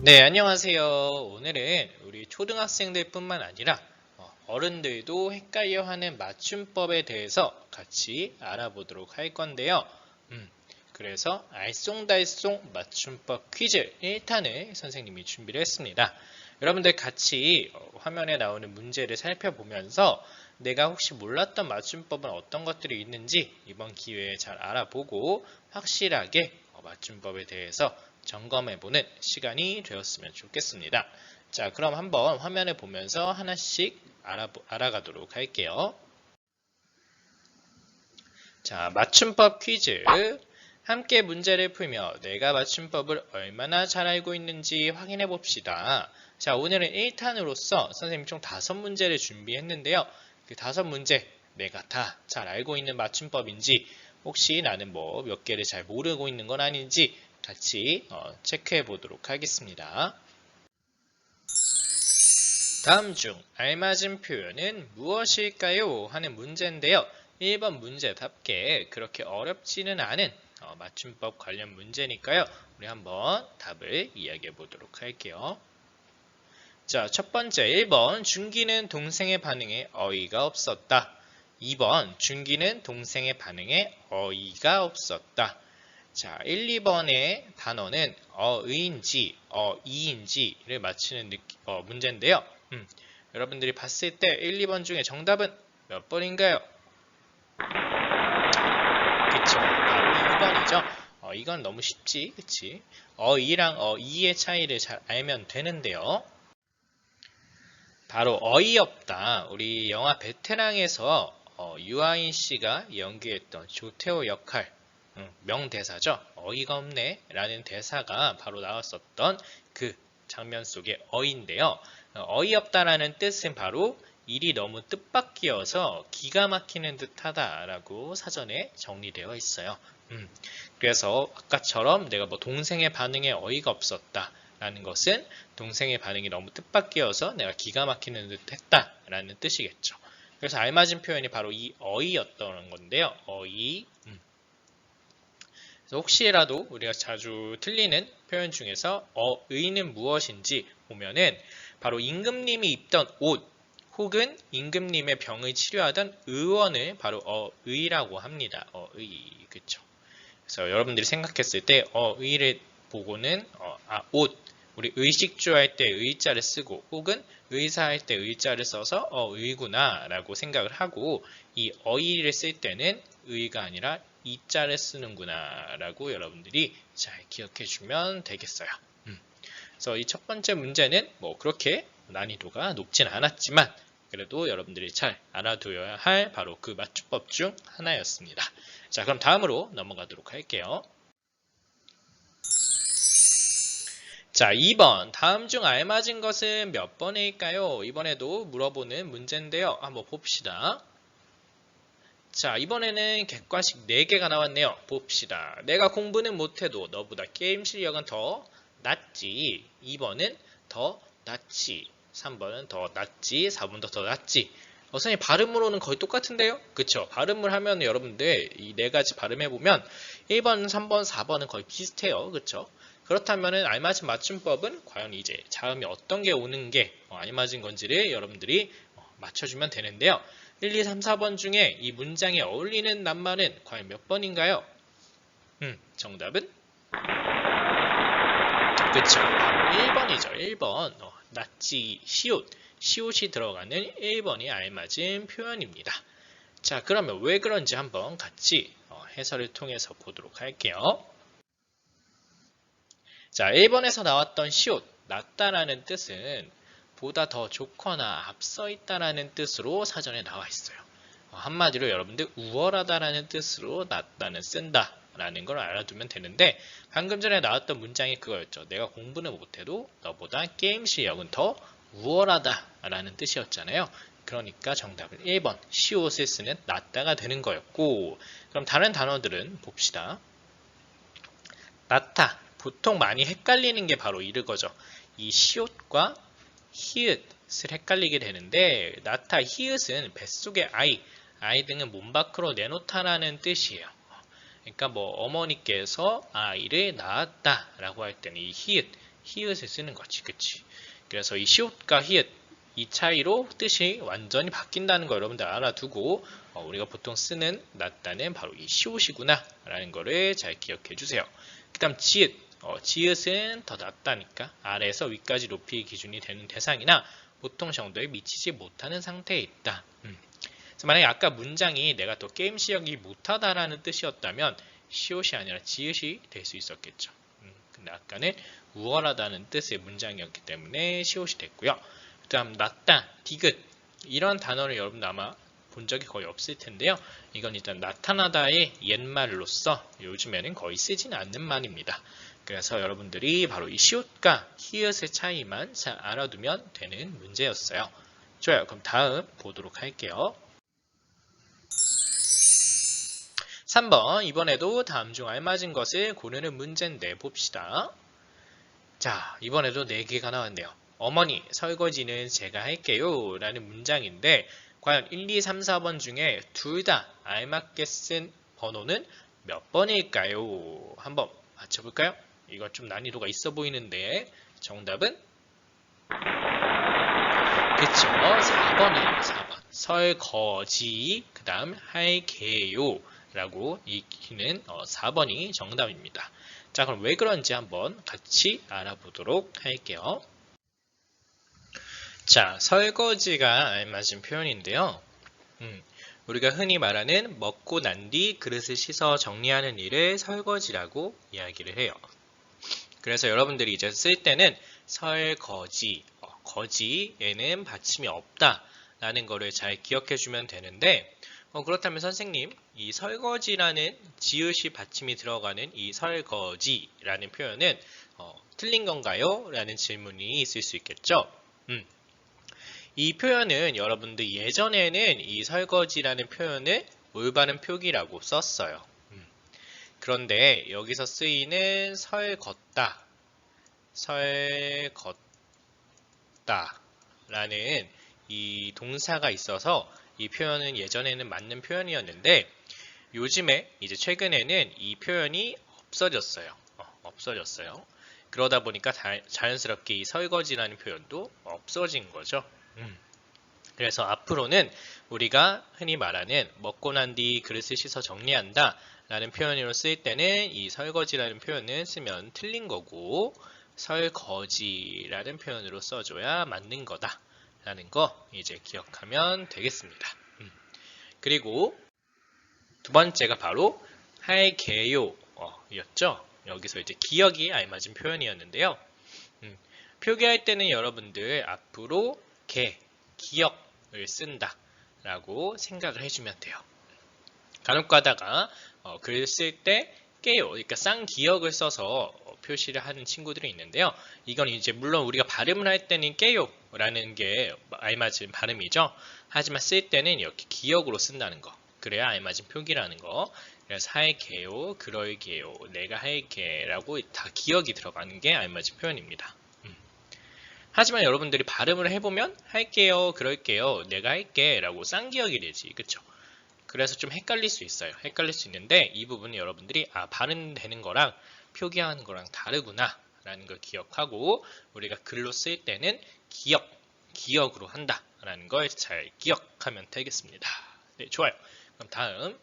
네, 안녕하세요. 오늘은 우리 초등학생들 뿐만 아니라 어른들도 헷갈려하는 맞춤법에 대해서 같이 알아보도록 할 건데요. 그래서 알쏭달쏭 맞춤법 퀴즈 1탄을 선생님이 준비를 했습니다. 여러분들 같이 화면에 나오는 문제를 살펴보면서 내가 혹시 몰랐던 맞춤법은 어떤 것들이 있는지 이번 기회에 잘 알아보고 확실하게 맞춤법에 대해서 점검해보는 시간이 되었으면 좋겠습니다. 자, 그럼 한번 화면을 보면서 하나씩 알아가도록 할게요. 자, 맞춤법 퀴즈. 함께 문제를 풀며 내가 맞춤법을 얼마나 잘 알고 있는지 확인해 봅시다. 자, 오늘은 1탄으로서 선생님 총 5문제를 준비했는데요. 그 5문제 내가 다 잘 알고 있는 맞춤법인지 혹시 나는 뭐 몇 개를 잘 모르고 있는 건 아닌지 같이 체크해 보도록 하겠습니다. 다음 중 알맞은 표현은 무엇일까요? 하는 문제인데요. 1번 문제답게 그렇게 어렵지는 않은 맞춤법 관련 문제니까요. 우리 한번 답을 이야기해 보도록 할게요. 자, 첫 번째 1번 준기는 동생의 반응에 어이가 없었다. 2번 준기는 동생의 반응에 어이가 없었다. 자, 1, 2번의 단어는 어의인지 어이인지를 맞히는 문제인데요. 여러분들이 봤을 때 1, 2번 중에 정답은 몇 번인가요? 그쵸, 바로 2번이죠. 이건 너무 쉽지, 그치? 어이랑 어이의 차이를 잘 알면 되는데요. 바로 어이없다. 우리 영화 베테랑에서 유아인 씨가 연기했던 조태호 역할 명대사죠. 어이가 없네 라는 대사가 바로 나왔었던 그 장면 속의 어이인데요. 어이없다라는 뜻은 바로 일이 너무 뜻밖이어서 기가 막히는 듯하다 라고 사전에 정리되어 있어요. 그래서 아까처럼 내가 뭐 동생의 반응에 어이가 없었다 라는 것은 동생의 반응이 너무 뜻밖이어서 내가 기가 막히는 듯 했다 라는 뜻이겠죠. 그래서 알맞은 표현이 바로 이 어이였던 건데요. 어이. 혹시라도 우리가 자주 틀리는 표현 중에서 어의는 무엇인지 보면은 바로 임금님이 입던 옷 혹은 임금님의 병을 치료하던 의원을 바로 어의라고 합니다. 어의. 그쵸. 그래서 여러분들이 생각했을 때 어의를 보고는 옷 우리 의식주 할 때 의자를 쓰고 혹은 의사 할 때 의자를 써서 의구나 라고 생각을 하고 이 어의를 쓸 때는 의가 아니라 이자를 쓰는구나 라고 여러분들이 잘 기억해 주면 되겠어요. 그래서 이 첫 번째 문제는 뭐 그렇게 난이도가 높진 않았지만 그래도 여러분들이 잘 알아두어야 할 바로 그 맞춤법 중 하나였습니다. 자, 그럼 다음으로 넘어가도록 할게요. 자, 2번. 다음 중 알맞은 것은 몇 번일까요? 이번에도 물어보는 문제인데요. 한번 봅시다. 자, 이번에는 객관식 4개가 나왔네요. 봅시다. 내가 공부는 못해도 너보다 게임 실력은 더 낫지. 2번은 더 낫지. 3번은 더 낫지. 4번도 더 낫지. 선생님 발음으로는 거의 똑같은데요? 그쵸? 발음을 하면 여러분들 이 4가지 발음해보면 1번, 3번, 4번은 거의 비슷해요. 그쵸? 그렇다면 알맞은 맞춤법은 과연 이제 자음이 어떤 게 오는 게 알맞은 건지를 여러분들이 맞춰주면 되는데요. 1, 2, 3, 4번 중에 이 문장에 어울리는 낱말은 과연 몇 번인가요? 정답은? 그쵸. 1번이죠. 1번. 낫지, 시옷. 시옷이 들어가는 1번이 알맞은 표현입니다. 자, 그러면 왜 그런지 한번 같이 해설을 통해서 보도록 할게요. 자, 1번에서 나왔던 시옷, 낫다라는 뜻은 보다 더 좋거나 앞서 있다라는 뜻으로 사전에 나와 있어요. 한마디로 여러분들 우월하다라는 뜻으로 낫다는 쓴다 라는 걸 알아두면 되는데 방금 전에 나왔던 문장이 그거였죠. 내가 공부는 못해도 너보다 게임 실력은 더 우월하다 라는 뜻이었잖아요. 그러니까 정답은 1번 시옷을 쓰는 낫다가 되는 거였고, 그럼 다른 단어들은 봅시다. 낫다 보통 많이 헷갈리는 게 바로 이거죠. 이 시옷과 히읗을 헷갈리게 되는데 낫다 히읗은 뱃속의 아이 등은 몸 밖으로 내놓다라는 뜻이에요. 그러니까 뭐 어머니께서 아이를 낳았다 라고 할 때는 이 히읗 히읗을 쓰는 거지. 그치? 그래서 이 시옷과 히읗 이 차이로 뜻이 완전히 바뀐다는 거 여러분들 알아두고 우리가 보통 쓰는 낫다는 바로 이 시옷이구나 라는 거를 잘 기억해 주세요. 그 다음 지읒 지읒은 더 낫다니까 아래에서 위까지 높이 기준이 되는 대상이나 보통 정도에 미치지 못하는 상태에 있다. 그래서 만약에 아까 문장이 내가 또 게임 실력이 못하다라는 뜻이었다면 시옷이 아니라 지읒이 될 수 있었겠죠. 근데 아까는 우월하다는 뜻의 문장이었기 때문에 시옷이 됐고요. 그 다음 낫다, 디귿 이런 단어를 여러분 아마 본 적이 거의 없을 텐데요. 이건 일단 나타나다의 옛말로서 요즘에는 거의 쓰지는 않는 말입니다. 그래서 여러분들이 바로 이 시옷과 히읗의 차이만 잘 알아두면 되는 문제였어요. 좋아요. 그럼 다음 보도록 할게요. 3번 이번에도 다음 중 알맞은 것을 고르는 문제인데 봅시다. 자, 이번에도 4개가 나왔네요. 어머니, 설거지는 제가 할게요 라는 문장인데 과연 1, 2, 3, 4번 중에 둘 다 알맞게 쓴 번호는 몇 번일까요? 한번 맞춰볼까요? 이거 좀 난이도가 있어 보이는데 정답은? 그쵸, 4번이에요. 4번. 설거지, 그 다음 할게요 라고 읽히는 4번이 정답입니다. 자, 그럼 왜 그런지 한번 같이 알아보도록 할게요. 자, 설거지가 알맞은 표현인데요. 우리가 흔히 말하는 먹고 난 뒤 그릇을 씻어 정리하는 일을 설거지라고 이야기를 해요. 그래서 여러분들이 이제 쓸 때는 설거지, 거지에는 받침이 없다 라는 거를 잘 기억해 주면 되는데 그렇다면 선생님, 이 설거지라는 지읒이 받침이 들어가는 이 설거지라는 표현은 틀린 건가요? 라는 질문이 있을 수 있겠죠. 이 표현은 여러분들 예전에는 이 설거지라는 표현을 올바른 표기라고 썼어요. 그런데 여기서 쓰이는 설걷다, 설걷다 라는 이 동사가 있어서 이 표현은 예전에는 맞는 표현이었는데 요즘에 이제 최근에는 이 표현이 없어졌어요. 없어졌어요. 그러다 보니까 자연스럽게 이 설거지라는 표현도 없어진 거죠. 그래서 앞으로는 우리가 흔히 말하는 먹고 난 뒤 그릇을 씻어 정리한다 라는 표현으로 쓰일 때는 이 설거지라는 표현을 쓰면 틀린 거고 설거지라는 표현으로 써줘야 맞는 거다 라는 거 이제 기억하면 되겠습니다. 그리고 두 번째가 바로 할게요 였죠. 여기서 이제 기억이 알맞은 표현이었는데요. 표기할 때는 여러분들 앞으로 기억을 쓴다 라고 생각을 해주면 돼요. 간혹 가다가 글을 쓸 때 깨요, 그러니까 쌍기역을 써서 표시를 하는 친구들이 있는데요. 이건 이제 물론 우리가 발음을 할 때는 깨요 라는 게 알맞은 발음이죠. 하지만 쓸 때는 이렇게 기역으로 쓴다는 거, 그래야 알맞은 표기라는 거. 그래서 할게요, 그럴게요, 내가 할게 라고 다 기역이 들어가는 게 알맞은 표현입니다. 하지만 여러분들이 발음을 해보면 할게요, 그럴게요, 내가 할게 라고 쌍기역이 되지, 그쵸? 그래서 좀 헷갈릴 수 있어요. 헷갈릴 수 있는데 이 부분은 여러분들이 발음되는 거랑 표기하는 거랑 다르구나 라는 걸 기억하고 우리가 글로 쓸 때는 기억으로 한다 라는 걸 잘 기억하면 되겠습니다. 네, 좋아요. 그럼 다음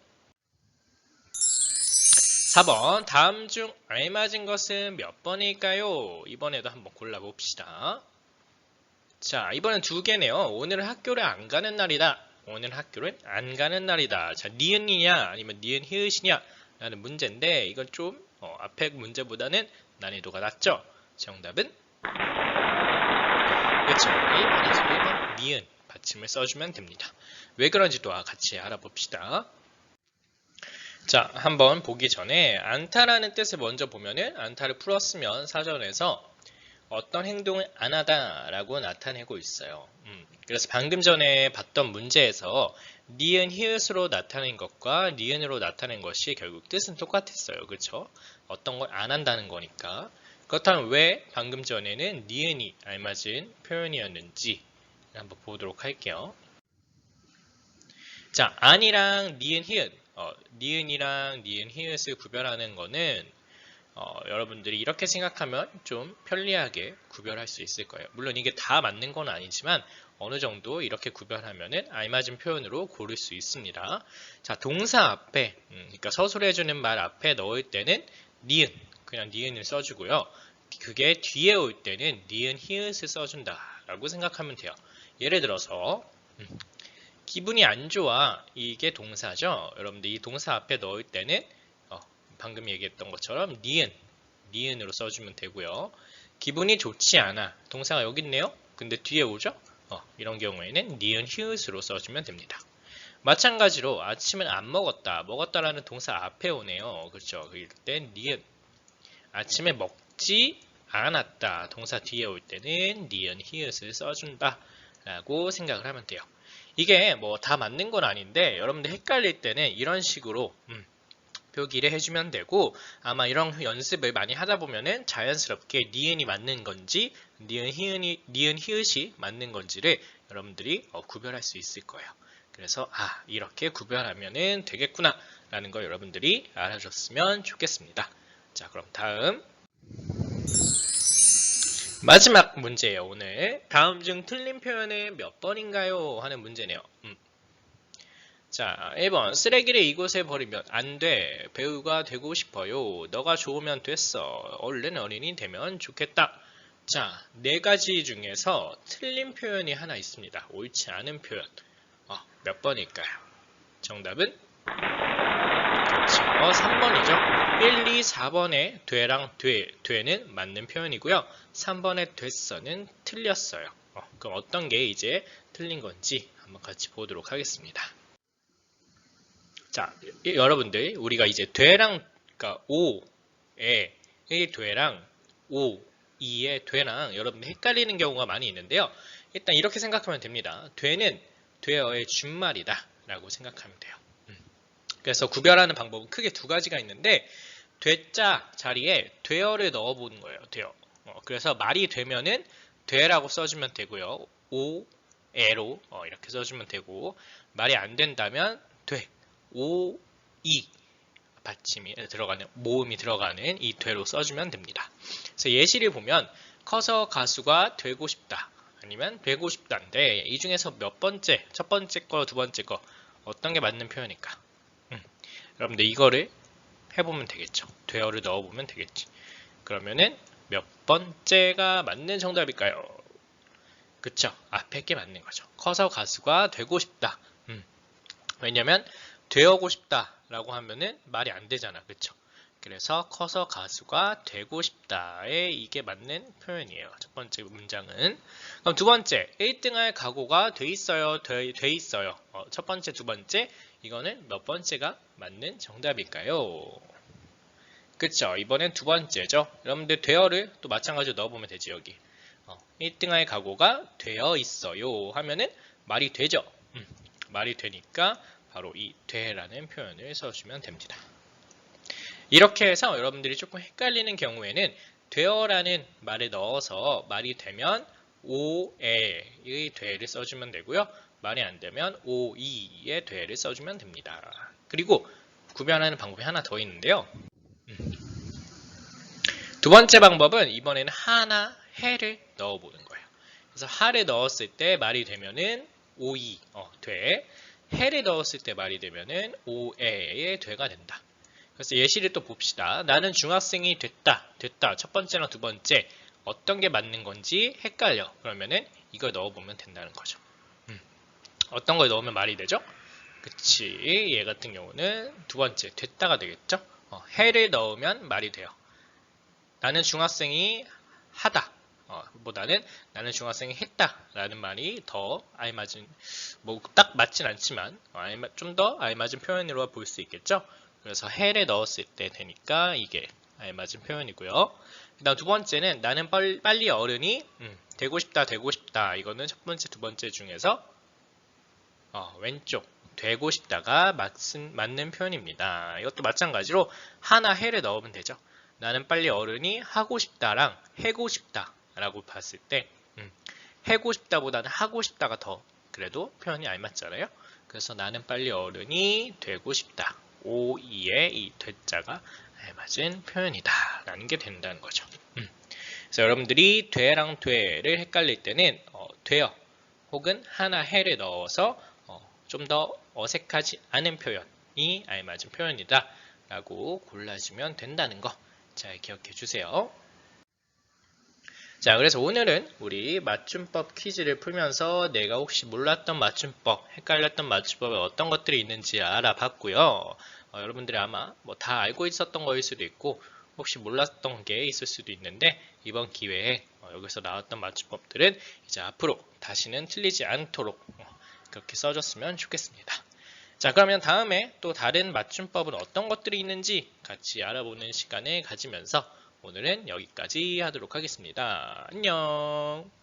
4번, 다음 중 알맞은 것은 몇 번일까요? 이번에도 한번 골라봅시다. 자, 이번엔 2개네요. 오늘은 학교를 안 가는 날이다. 오늘 학교를 안 가는 날이다. 자, 니은이냐 아니면 니은 히읗이냐 라는 문제인데 이건 좀 앞에 문제보다는 난이도가 낮죠. 정답은 그렇죠. 1번에서 1번 니은 받침을 써주면 됩니다. 왜 그런지도 같이 알아봅시다. 자, 한번 보기 전에 안타라는 뜻을 먼저 보면은 안타를 풀었으면 사전에서 어떤 행동을 안 하다라고 나타내고 있어요. 그래서 방금 전에 봤던 문제에서 니은 히읗으로 나타낸 것과 니은으로 나타낸 것이 결국 뜻은 똑같았어요. 그렇죠? 어떤 걸 안 한다는 거니까. 그렇다면 왜 방금 전에는 니은이 알맞은 표현이었는지 한번 보도록 할게요. 자, 안이랑 니은 히읗, 니은이랑 니은 히읗을 구별하는 거는 여러분들이 이렇게 생각하면 좀 편리하게 구별할 수 있을 거예요. 물론 이게 다 맞는 건 아니지만 어느 정도 이렇게 구별하면은 알맞은 표현으로 고를 수 있습니다. 자, 동사 앞에, 그러니까 서술해주는 말 앞에 넣을 때는 니은, 그냥 니은을 써주고요. 그게 뒤에 올 때는 니은, 히읗을 써준다라고 생각하면 돼요. 예를 들어서 기분이 안 좋아, 이게 동사죠. 여러분들 이 동사 앞에 넣을 때는 방금 얘기했던 것처럼 니은으로 써주면 되고요. 기분이 좋지 않아, 동사가 여기 있네요. 근데 뒤에 오죠? 이런 경우에는 니은 히읗으로 써주면 됩니다. 마찬가지로 아침은 안 먹었다, 먹었다라는 동사 앞에 오네요. 그렇죠? 그럴 땐 니은. 아침에 먹지 않았다, 동사 뒤에 올 때는 니은 히읗을 써준다 라고 생각을 하면 돼요. 이게 뭐 다 맞는 건 아닌데 여러분들 헷갈릴 때는 이런 식으로 표기를 해주면 되고, 아마 이런 연습을 많이 하다 보면은 자연스럽게 니은이 맞는 건지 니은 히읗이 맞는 건지를 여러분들이 구별할 수 있을 거예요. 그래서 이렇게 구별하면은 되겠구나 라는 걸 여러분들이 알아줬으면 좋겠습니다. 자, 그럼 다음 마지막 문제예요. 오늘 다음 중 틀린 표현은 몇 번인가요? 하는 문제네요. 자, 1번 쓰레기를 이곳에 버리면 안 돼. 배우가 되고 싶어요. 너가 좋으면 됐어. 얼른 어린이 되면 좋겠다. 자, 네 가지 중에서 틀린 표현이 하나 있습니다. 옳지 않은 표현. 몇 번일까요? 정답은 그렇죠, 3번이죠. 1, 2, 4번에 되랑 되는 맞는 표현이고요. 3번에 됐어는 틀렸어요. 그럼 어떤 게 이제 틀린 건지 한번 같이 보도록 하겠습니다. 자, 여러분들 우리가 이제 되랑, 그러니까 오의 되랑 이의 되랑 여러분들 헷갈리는 경우가 많이 있는데요. 일단 이렇게 생각하면 됩니다. 되는 되어의 준말이다 라고 생각하면 돼요. 그래서 구별하는 방법은 크게 두 가지가 있는데, 되자 자리에 되어를 넣어보는 거예요. 되어. 그래서 말이 되면은 되라고 써주면 되고요. 오에로 이렇게 써주면 되고, 말이 안 된다면 돼. 오, 이 받침이 들어가는, 모음이 들어가는 이 되로 써주면 됩니다. 그래서 예시를 보면 커서 가수가 되고 싶다, 아니면 되고 싶다인데 이 중에서 몇 번째, 첫 번째 거, 두 번째 거 어떤 게 맞는 표현일까? 여러분들 이거를 해보면 되겠죠. 되어를 넣어보면 되겠지. 그러면은 몇 번째가 맞는 정답일까요? 그쵸? 앞에 게 맞는 거죠. 커서 가수가 되고 싶다. 왜냐면 되어고 싶다 라고 하면은 말이 안 되잖아. 그쵸? 그래서 커서 가수가 되고 싶다에 이게 맞는 표현이에요. 첫 번째 문장은. 그럼 두 번째, 1등할 각오가 돼 있어요. 돼 있어요. 첫 번째, 두 번째, 이거는 몇 번째가 맞는 정답일까요? 그쵸? 이번엔 두 번째죠. 여러분들 되어를 또 마찬가지로 넣어보면 되지. 여기 1등할 각오가 되어 있어요 하면은 말이 되죠. 말이 되니까 바로 이 되라는 표현을 써주면 됩니다. 이렇게 해서 여러분들이 조금 헷갈리는 경우에는 되어라는 말을 넣어서 말이 되면 오에의 되를 써주면 되고요. 말이 안 되면 오이의 되를 써주면 됩니다. 그리고 구별하는 방법이 하나 더 있는데요. 두 번째 방법은 이번에는 하나, 해를 넣어보는 거예요. 그래서 하를 넣었을 때 말이 되면은 오이, 돼. 해를 넣었을 때 말이 되면은 오에의 되가 된다. 그래서 예시를 또 봅시다. 나는 중학생이 됐다. 첫 번째랑 두 번째 어떤 게 맞는 건지 헷갈려. 그러면은 이걸 넣어보면 된다는 거죠. 어떤 걸 넣으면 말이 되죠? 그치. 얘 같은 경우는 두 번째 됐다가 되겠죠? 해를 넣으면 말이 돼요. 나는 중학생이 하다. 보다는 나는 중학생이 했다 라는 말이 더 알맞은, 뭐 딱 맞진 않지만 좀 더 알맞은 표현으로 볼 수 있겠죠. 그래서 해를 넣었을 때 되니까 이게 알맞은 표현이고요. 그 다음 두 번째는 나는 빨리 어른이 되고 싶다. 이거는 첫 번째, 두 번째 중에서 왼쪽 되고 싶다가 맞는 표현입니다. 이것도 마찬가지로 하나 해를 넣으면 되죠. 나는 빨리 어른이 하고 싶다랑 해고 싶다 라고 봤을 때 해고 싶다보다는 하고 싶다가 더 그래도 표현이 알맞잖아요. 그래서 나는 빨리 어른이 되고 싶다. 오이의 이 되자가 알맞은 표현이다 라는 게 된다는 거죠. 그래서 여러분들이 되랑 되를 헷갈릴 때는 되어 혹은 하나 해를 넣어서 좀 더 어색하지 않은 표현이 알맞은 표현이다 라고 골라주면 된다는 거 잘 기억해 주세요. 자, 그래서 오늘은 우리 맞춤법 퀴즈를 풀면서 내가 혹시 몰랐던 맞춤법, 헷갈렸던 맞춤법에 어떤 것들이 있는지 알아봤고요. 여러분들이 아마 뭐 다 알고 있었던 거일 수도 있고 혹시 몰랐던 게 있을 수도 있는데 이번 기회에 여기서 나왔던 맞춤법들은 이제 앞으로 다시는 틀리지 않도록 그렇게 써줬으면 좋겠습니다. 자, 그러면 다음에 또 다른 맞춤법은 어떤 것들이 있는지 같이 알아보는 시간을 가지면서 오늘은 여기까지 하도록 하겠습니다. 안녕.